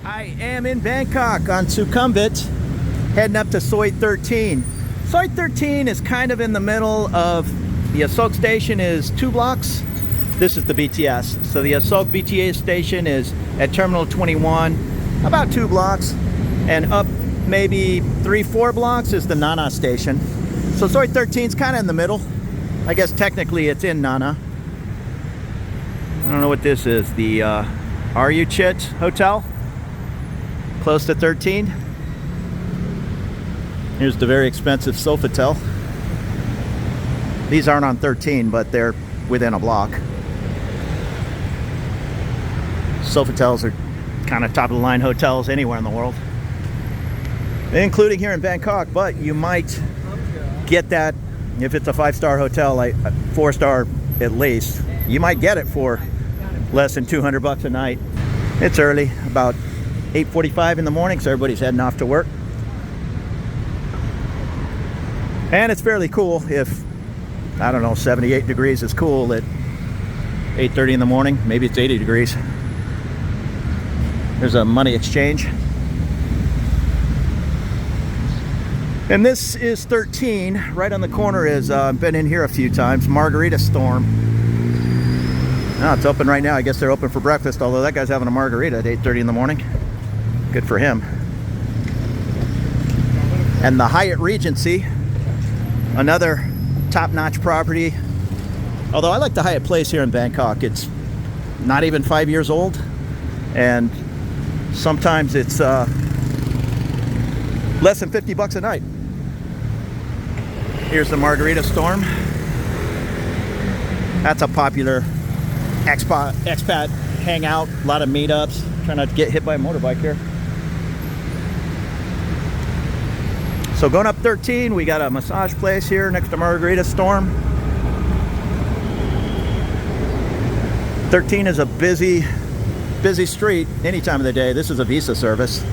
I am in Bangkok on Sukhumvit, heading up to Soi 13. Soi 13 is kind of in the middle of the Asok station is 2 blocks. This is the BTS. So the Asok BTS station is at Terminal 21, about 2 blocks, and up maybe 3-4 blocks is the Nana station. So Soi 13 is kind of in the middle. I guess technically it's in Nana. I don't know what this is. The Chit Hotel, close to 13. Here's the very expensive Sofitel. These aren't on 13, but they're within a block. Sofitels are kind of top of the line hotels anywhere in the world, including here in Bangkok, but you might get that if it's a 5-star hotel, like a 4-star at least. You might get it for less than 200 bucks a night. It's early, about 8:45 in the morning, so everybody's heading off to work. And it's fairly cool if, I don't know, 78 degrees is cool at 8:30 in the morning. Maybe it's 80 degrees. There's a money exchange. And this is 13. Right on the corner is, I've been in here a few times, Margarita Storm. Oh, it's open right now. I guess they're open for breakfast, although that guy's having a margarita at 8:30 in the morning. Good for him. And the Hyatt Regency, another top-notch property. Although I like the Hyatt Place here in Bangkok. It's not even 5 years old, and sometimes it's less than 50 bucks a night. Here's the Margarita Storm. That's a popular expat hangout, a lot of meetups. Try not to get hit by a motorbike here. So going up 13, we got a massage place here next to Margarita Storm. 13 is a busy street any time of the day. This is a Visa service.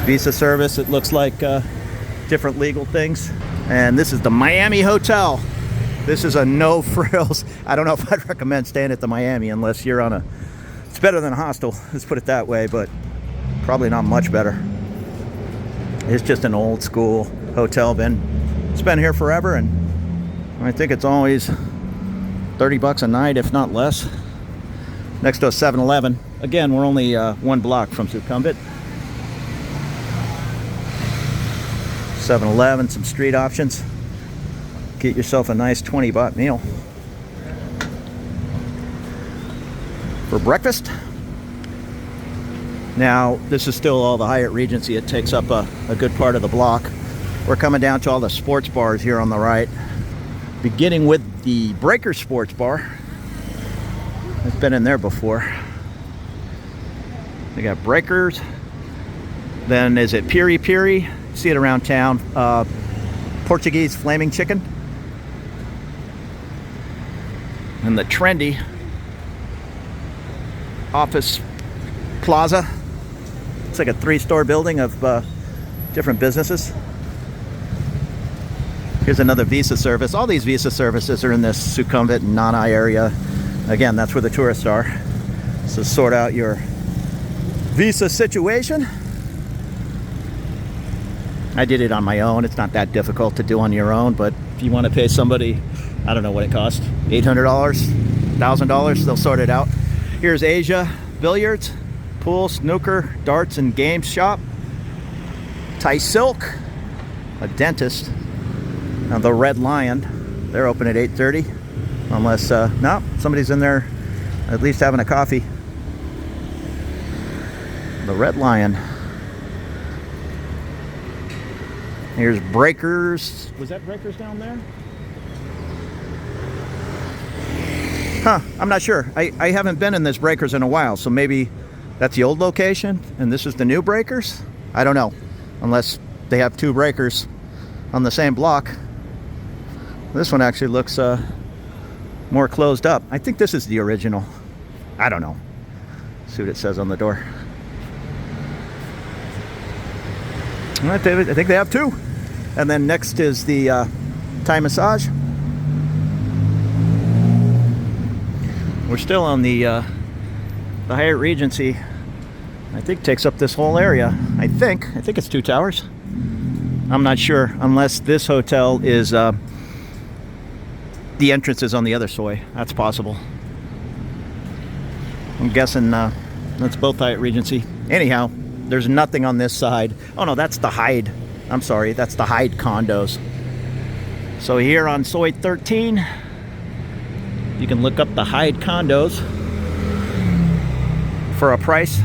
Visa service, it looks like different legal things. And this is the Miami Hotel. This is a no frills. I don't know if I'd recommend staying at the Miami unless you're on a, it's better than a hostel, let's put it that way, but probably not much better. It's just an old school hotel. It's been here forever, and I think it's always 30 bucks a night, if not less. Next to a 7-Eleven. Again, we're only 1 block from Sukhumvit. 7-Eleven, some street options. Get yourself a nice 20-baht meal for breakfast. Now, this is still all the Hyatt Regency. It takes up a good part of the block. We're coming down to all the sports bars here on the right, beginning with the Breaker Sports Bar. I've been in there before. They got Breakers. Then is it Piri Piri? See it around town. Portuguese Flaming Chicken. And the trendy Office Plaza. It's like a 3-store building of different businesses. Here's another Visa service. All these Visa services are in this Sukhumvit and Nana area. Again, that's where the tourists are. So sort out your Visa situation. I did it on my own. It's not that difficult to do on your own, but if you want to pay somebody, I don't know what it costs, $800, $1,000, they'll sort it out. Here's Asia Billiards, pool, snooker, darts, and games shop. Thai Silk, a dentist. Now the Red Lion, they're open at 8:30, unless, no, somebody's in there at least having a coffee. The Red Lion. Here's Breakers. Was that Breakers down there? Huh, I'm not sure. I haven't been in this Breakers in a while, so maybe that's the old location and this is the new Breakers? I don't know, unless they have 2 Breakers on the same block. This one actually looks more closed up. I think this is the original. I don't know. See what it says on the door. I think they have 2. And then next is the Thai massage. We're still on the Hyatt Regency I think takes up this whole area. I think it's 2 towers. I'm not sure, unless this hotel is the entrance is on the other soi. That's possible. I'm guessing that's both Hyatt Regency. Anyhow, there's nothing on this side. Oh no, that's the Hyde. I'm sorry, that's the Hyde condos. So here on Soi 13, you can look up the Hyde condos for a price.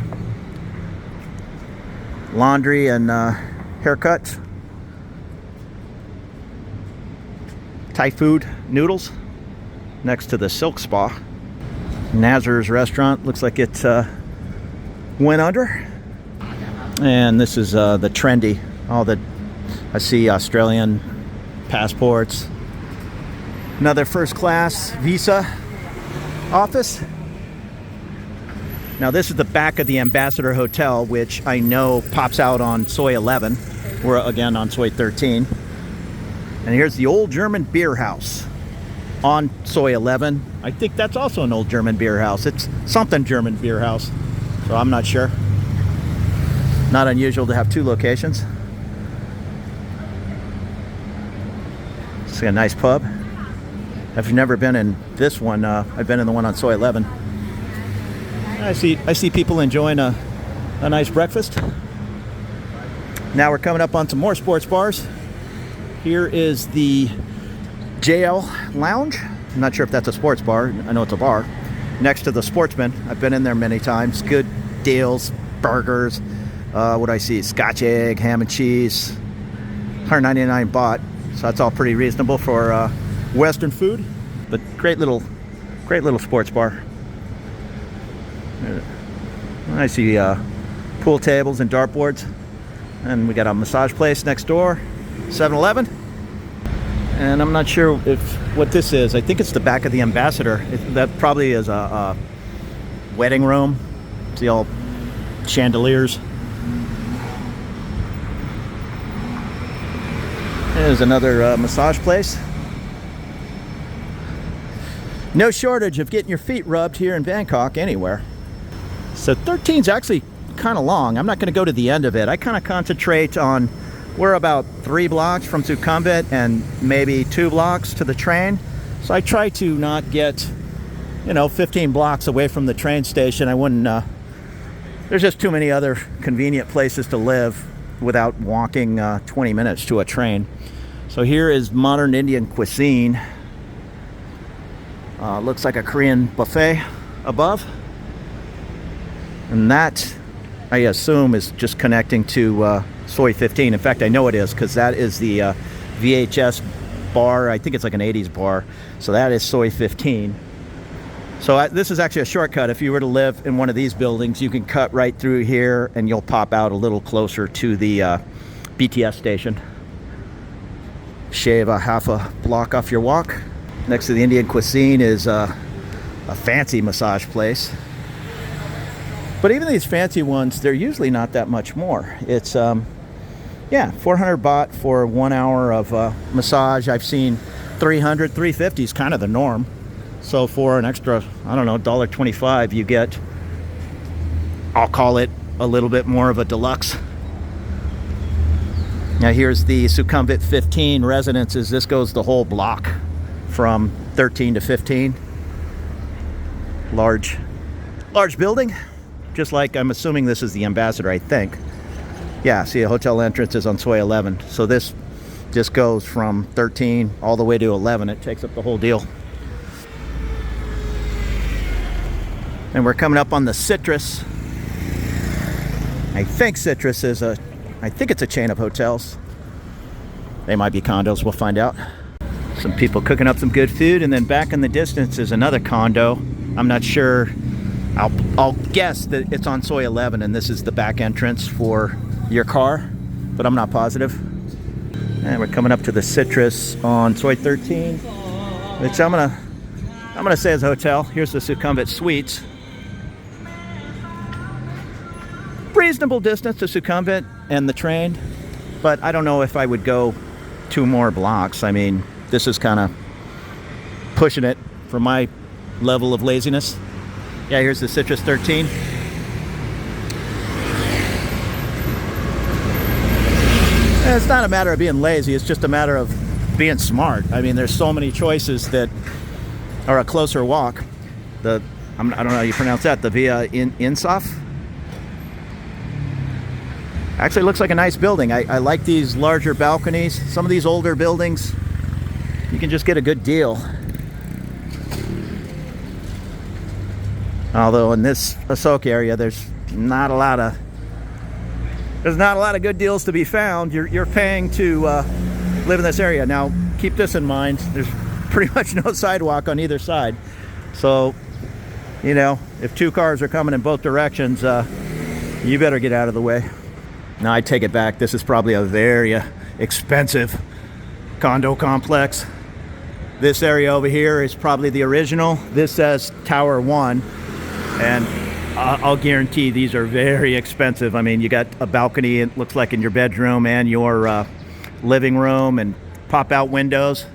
Laundry and haircuts. Thai food noodles next to the Silk Spa. Nazar's restaurant looks like it went under. And this is the trendy. I see Australian passports. Another first class visa office. Now this is the back of the Ambassador Hotel, which I know pops out on Soi 11. We're again on Soi 13. And here's the old German beer house on Soi 11. I think that's also an old German beer house. It's something German beer house, so I'm not sure. Not unusual to have 2 locations. See a nice pub. I've never been in this one. I've been in the one on Soi 11. I see people enjoying a nice breakfast. Now we're coming up on some more sports bars. Here is the JL Lounge. I'm not sure if that's a sports bar. I know it's a bar. Next to the Sportsman. I've been in there many times. Good deals, burgers. What do I see? Scotch egg, ham and cheese. 199 baht. So that's all pretty reasonable for Western food. But great little sports bar. I see pool tables and dartboards. And we got a massage place next door. 7-Eleven. And I'm not sure what this is. I think it's the back of the Ambassador. That probably is a wedding room. See all chandeliers. There's another massage place. No shortage of getting your feet rubbed here in Bangkok anywhere. So 13 is actually kind of long. I'm not going to go to the end of it. I kind of concentrate on, we're about 3 blocks from Sukhumvit and maybe 2 blocks to the train. So I try to not get, 15 blocks away from the train station. I wouldn't, there's just too many other convenient places to live without walking 20 minutes to a train. So here is modern Indian cuisine. Looks like a Korean buffet above. And that, I assume, is just connecting to Soi 15. In fact, I know it is, because that is the VHS bar. I think it's like an 80s bar. So that is Soi 15. So this is actually a shortcut. If you were to live in one of these buildings, you can cut right through here and you'll pop out a little closer to the BTS station. Shave a half a block off your walk. Next to the Indian cuisine is a fancy massage place. But even these fancy ones, they're usually not that much more. It's 400 baht for 1 hour of massage. I've seen 300, 350 is kind of the norm. So for an extra, I don't know, $1.25, you get, I'll call it a little bit more of a deluxe. Now here's the Sukhumvit 15 residences. This goes the whole block from 13 to 15. Large building. Just like, I'm assuming this is the Ambassador, I think. Yeah, see, a hotel entrance is on Soi 11. So this just goes from 13 all the way to 11. It takes up the whole deal. And we're coming up on the Citrus. I think Citrus is I think it's a chain of hotels. They might be condos, we'll find out. Some people cooking up some good food, and then back in the distance is another condo. I'm not sure. I'll guess that it's on Soi 11 and this is the back entrance for your car, but I'm not positive. And we're coming up to the Citrus on Soi 13, which I'm gonna say is a hotel. Here's the Sukhumvit Suites. Reasonable distance to Sukhumvit and the train, but I don't know if I would go 2 more blocks. I mean, this is kind of pushing it for my level of laziness. Yeah, here's the Citrus 13. It's not a matter of being lazy, it's just a matter of being smart. I mean, there's so many choices that are a closer walk. I don't know how you pronounce that, the Via Insof. Actually looks like a nice building. I like these larger balconies. Some of these older buildings, you can just get a good deal. Although in this Asok area, there's not a lot of good deals to be found. You're paying to live in this area. Now, keep this in mind. There's pretty much no sidewalk on either side. So, you know, if two cars are coming in both directions, you better get out of the way. Now, I take it back. This is probably a very expensive condo complex. This area over here is probably the original. This says Tower 1, and I'll guarantee these are very expensive. I mean, you got a balcony, it looks like in your bedroom and your living room, and pop-out windows.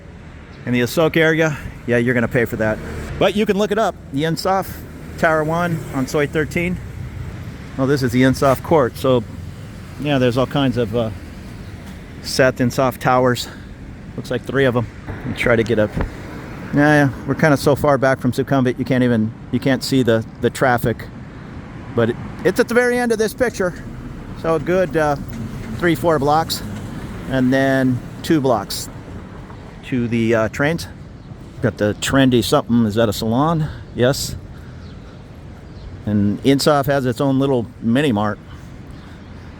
In the Asok area, yeah, you're gonna pay for that. But you can look it up, the Insof Tower 1 on Soi 13. Well, this is the Insof Court, so yeah, there's all kinds of Seth Insof towers. Looks like 3 of them. I'll try to get up. Yeah, we're kind of so far back from Sukhumvit, you can't see the traffic. But it's at the very end of this picture. So a good 3-4 blocks, and then 2 blocks to the trains. Got the trendy something. Is that a salon? Yes. And Insof has its own little mini mart.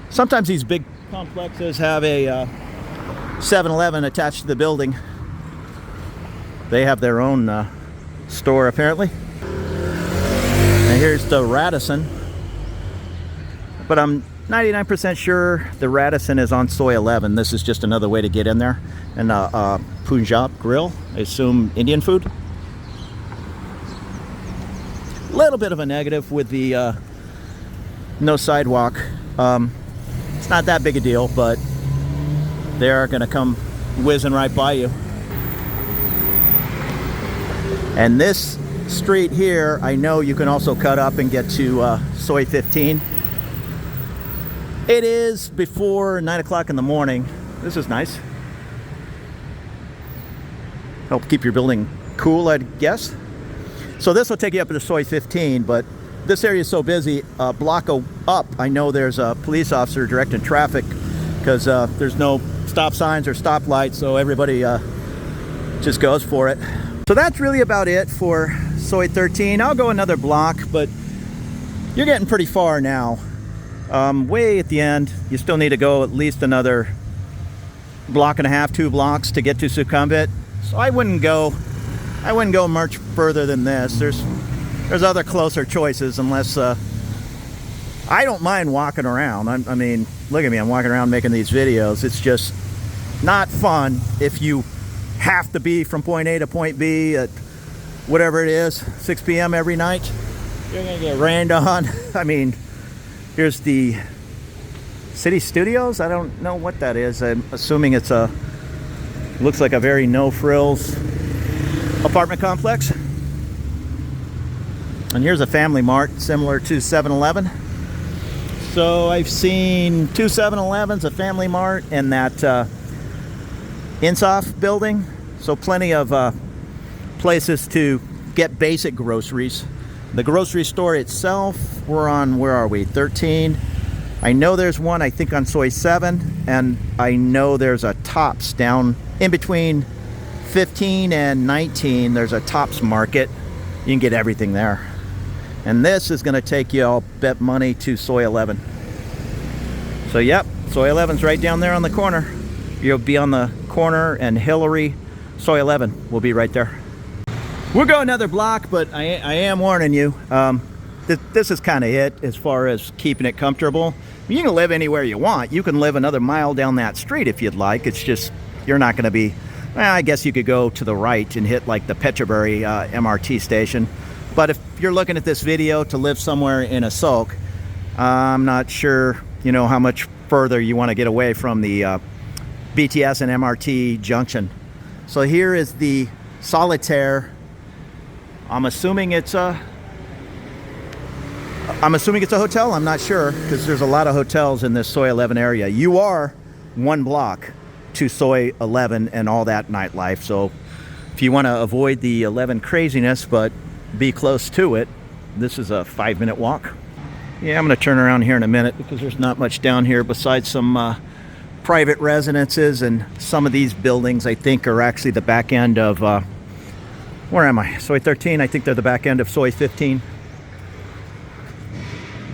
Sometimes these big complexes have a 7-Eleven attached to the building. They have their own store apparently. And here's the Radisson. But I'm 99% sure the Radisson is on Soi 11. This is just another way to get in there. And Punjab Grill, I assume Indian food. A little bit of a negative with the no sidewalk. It's not that big a deal, but they are going to come whizzing right by you. And this street here, I know you can also cut up and get to Soi 15. It is before 9 o'clock in the morning. This is nice. Help keep your building cool, I'd guess. So this will take you up to Soi 15, but this area is so busy, a block up, I know there's a police officer directing traffic because there's no stop signs or stoplights, so everybody just goes for it. So that's really about it for Soi 13. I'll go another block, but you're getting pretty far now. Way at the end, you still need to go at least another block and a half, 2 blocks to get to Sukhumvit. So I wouldn't go much further than this. There's other closer choices, unless I don't mind walking around. I mean, look at me, I'm walking around making these videos. It's just not fun if you have to be from point A to point B at whatever it is, 6 p.m. every night. You're gonna get rained on. I mean, here's the City Studios. I don't know what that is. I'm assuming it's looks like a very no-frills apartment complex. And here's a family mart similar to 7-Eleven. So I've seen 2 7-Elevens, a family mart, and that Insof building. So plenty of places to get basic groceries. The grocery store itself, we're on, where are we, 13. I know there's one, I think, on Soi 7, and I know there's a Tops down in between 15 and 19. There's a Tops market. You can get everything there. And this is going to take you, I'll bet money, to Soi 11. So yep, Soi 11's right down there on the corner. You'll be on the corner, and Hillary, Soi 11 will be right there. We'll go another block, but I am warning you, this is kind of it as far as keeping it comfortable. You can live anywhere you want. You can live another mile down that street if you'd like. It's just, you're not going to be, well, I guess you could go to the right and hit like the Petrabury MRT station. But if you're looking at this video to live somewhere in Asok, I'm not sure, you know, how much further you want to get away from the BTS and MRT junction. So here is the Solitaire. I'm assuming it's a hotel. I'm not sure, because there's a lot of hotels in this Soi 11 area. You are 1 block to Soi 11 and all that nightlife. So if you want to avoid the 11 craziness but be close to it, this is a 5-minute walk. Yeah, I'm going to turn around here in a minute because there's not much down here besides some private residences, and some of these buildings I think are actually the back end of where am I? Soi 13. I think they're the back end of Soi 15.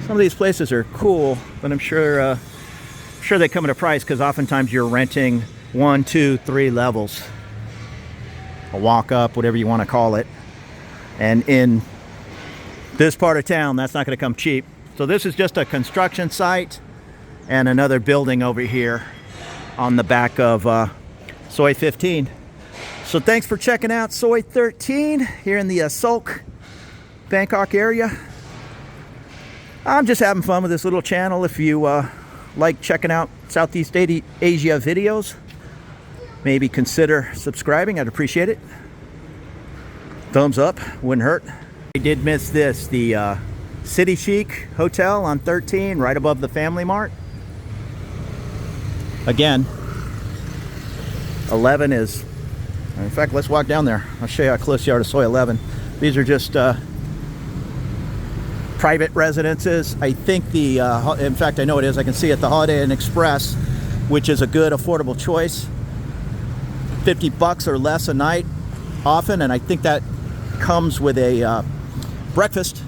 Some of these places are cool, but I'm sure they come at a price because oftentimes you're renting 1, 2, 3 levels, a walk up, whatever you want to call it. And in this part of town, that's not going to come cheap. So this is just a construction site and another building over here on the back of Soi 15. So thanks for checking out Soi 13 here in the Sok, Bangkok area. I'm just having fun with this little channel. If you like checking out Southeast Asia videos, maybe consider subscribing. I'd appreciate it. Thumbs up, wouldn't hurt. I did miss this, the City Chic Hotel on 13, right above the Family Mart. Again, 11 is, in fact, let's walk down there. I'll show you how close you are to Soi 11. These are just private residences. I think the, in fact, I know it is. I can see it, the Holiday Inn Express, which is a good, affordable choice. $50 or less a night, often, and I think that comes with a breakfast.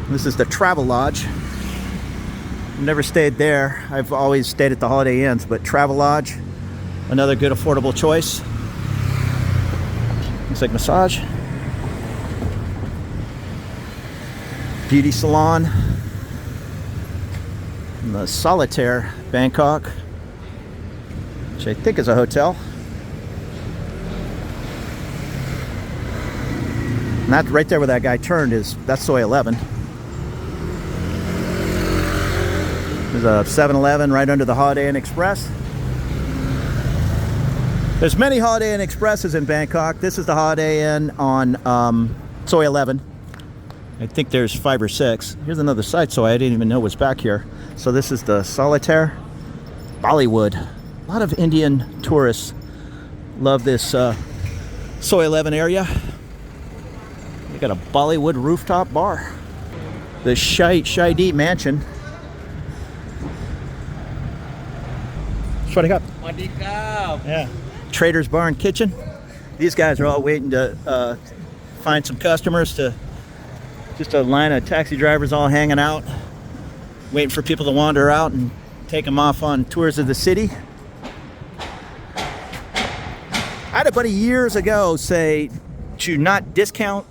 This is the Travel Lodge. I've never stayed there. I've always stayed at the Holiday Inns, but Travel Lodge, another good affordable choice. Looks like massage. Beauty salon. And the Solitaire, Bangkok, which I think is a hotel. And that right there where that guy turned that's Soi 11. There's a 7-Eleven right under the Holiday Inn Express. There's many Holiday Inn Expresses in Bangkok. This is the Holiday Inn on Soi 11. I think there's 5 or 6. Here's another site, so I didn't even know was back here. So this is the Solitaire, Bollywood. A lot of Indian tourists love this Soi 11 area. They got a Bollywood rooftop bar. The Shaidi Mansion. That's what I got. Yeah. Trader's Bar and Kitchen. These guys are all waiting to find some customers to, just a line of taxi drivers all hanging out, waiting for people to wander out and take them off on tours of the city. I had a buddy years ago say to not discount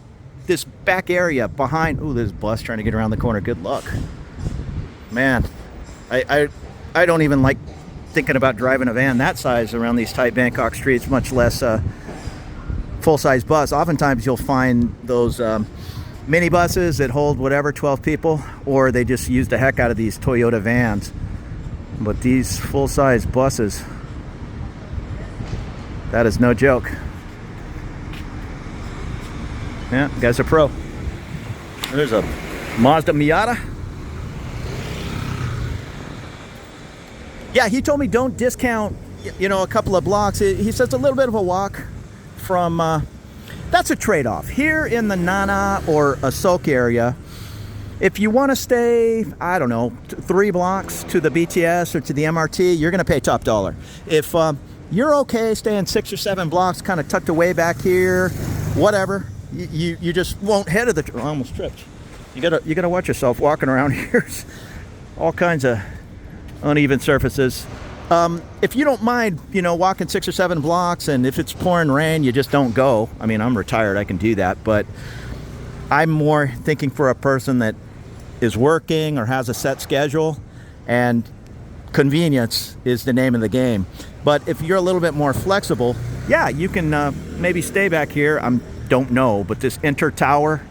this back area behind. Ooh, there's a bus trying to get around the corner. Good luck. Man, I don't even like thinking about driving a van that size around these tight Bangkok streets, much less full-size bus. Oftentimes you'll find those mini buses that hold whatever, 12 people, or they just use the heck out of these Toyota vans. But these full-size buses, that is no joke. Yeah, guy's a pro. There's a Mazda Miata. Yeah, he told me don't discount, you know, a couple of blocks. He says a little bit of a walk from, that's a trade-off. Here in the Nana or Sok area, if you want to stay, I don't know, 3 blocks to the BTS or to the MRT, you're going to pay top dollar. If you're okay staying 6 or 7 blocks, kind of tucked away back here, whatever, you just won't head to the. I almost tripped. You gotta watch yourself walking around here. All kinds of uneven surfaces. If you don't mind, you know, walking 6 or 7 blocks, and if it's pouring rain, you just don't go. I mean, I'm retired, I can do that, but I'm more thinking for a person that is working or has a set schedule, and convenience is the name of the game. But if you're a little bit more flexible, yeah, you can maybe stay back here. I don't know, but this Inter Tower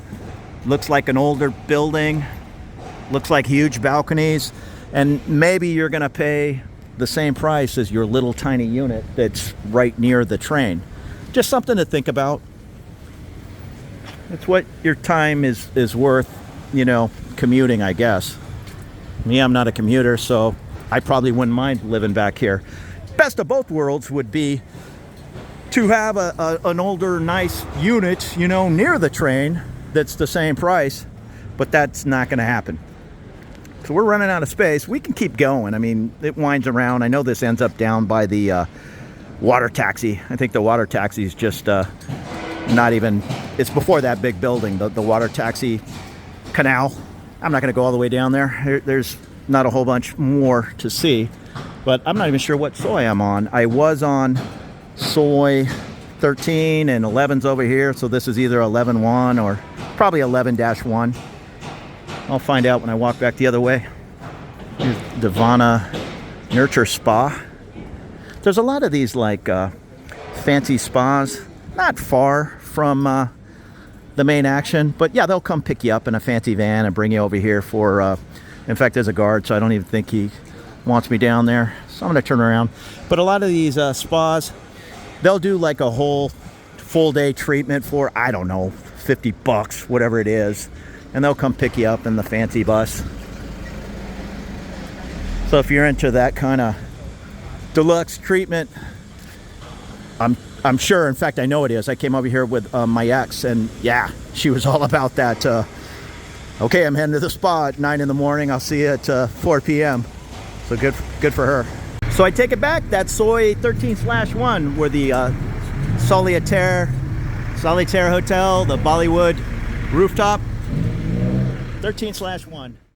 looks like an older building, looks like huge balconies, and maybe you're gonna pay the same price as your little tiny unit that's right near the train. Just something to think about. It's what your time is worth, you know, commuting, I guess. Me, I'm not a commuter, so I probably wouldn't mind living back here. Best of both worlds would be to have an older, nice unit, you know, near the train that's the same price, but that's not going to happen. So we're running out of space. We can keep going. I mean, it winds around. I know this ends up down by the water taxi. I think the water taxi is just not even, it's before that big building, the water taxi canal. I'm not going to go all the way down there. There's not a whole bunch more to see, but I'm not even sure what soi I'm on. I was on soi 13 and 11's over here, so this is either 11.1 or probably 11-1. I'll find out when I walk back the other way. Here's Devana Nurture Spa. There's a lot of these like fancy spas, not far from the main action, but yeah, they'll come pick you up in a fancy van and bring you over here for, in fact, there's a guard, so I don't even think he wants me down there. So I'm gonna turn around. But a lot of these spas, they'll do like a whole full day treatment for, I don't know, 50 bucks, whatever it is. And they'll come pick you up in the fancy bus. So if you're into that kind of deluxe treatment, I'm sure, in fact, I know it is. I came over here with my ex, and yeah, she was all about that. Okay, I'm heading to the spa at 9 in the morning. I'll see you at 4 p.m. So good for her. So I take it back. That's soi 13/1, where the Solitaire Hotel, the Bollywood rooftop, 13/1.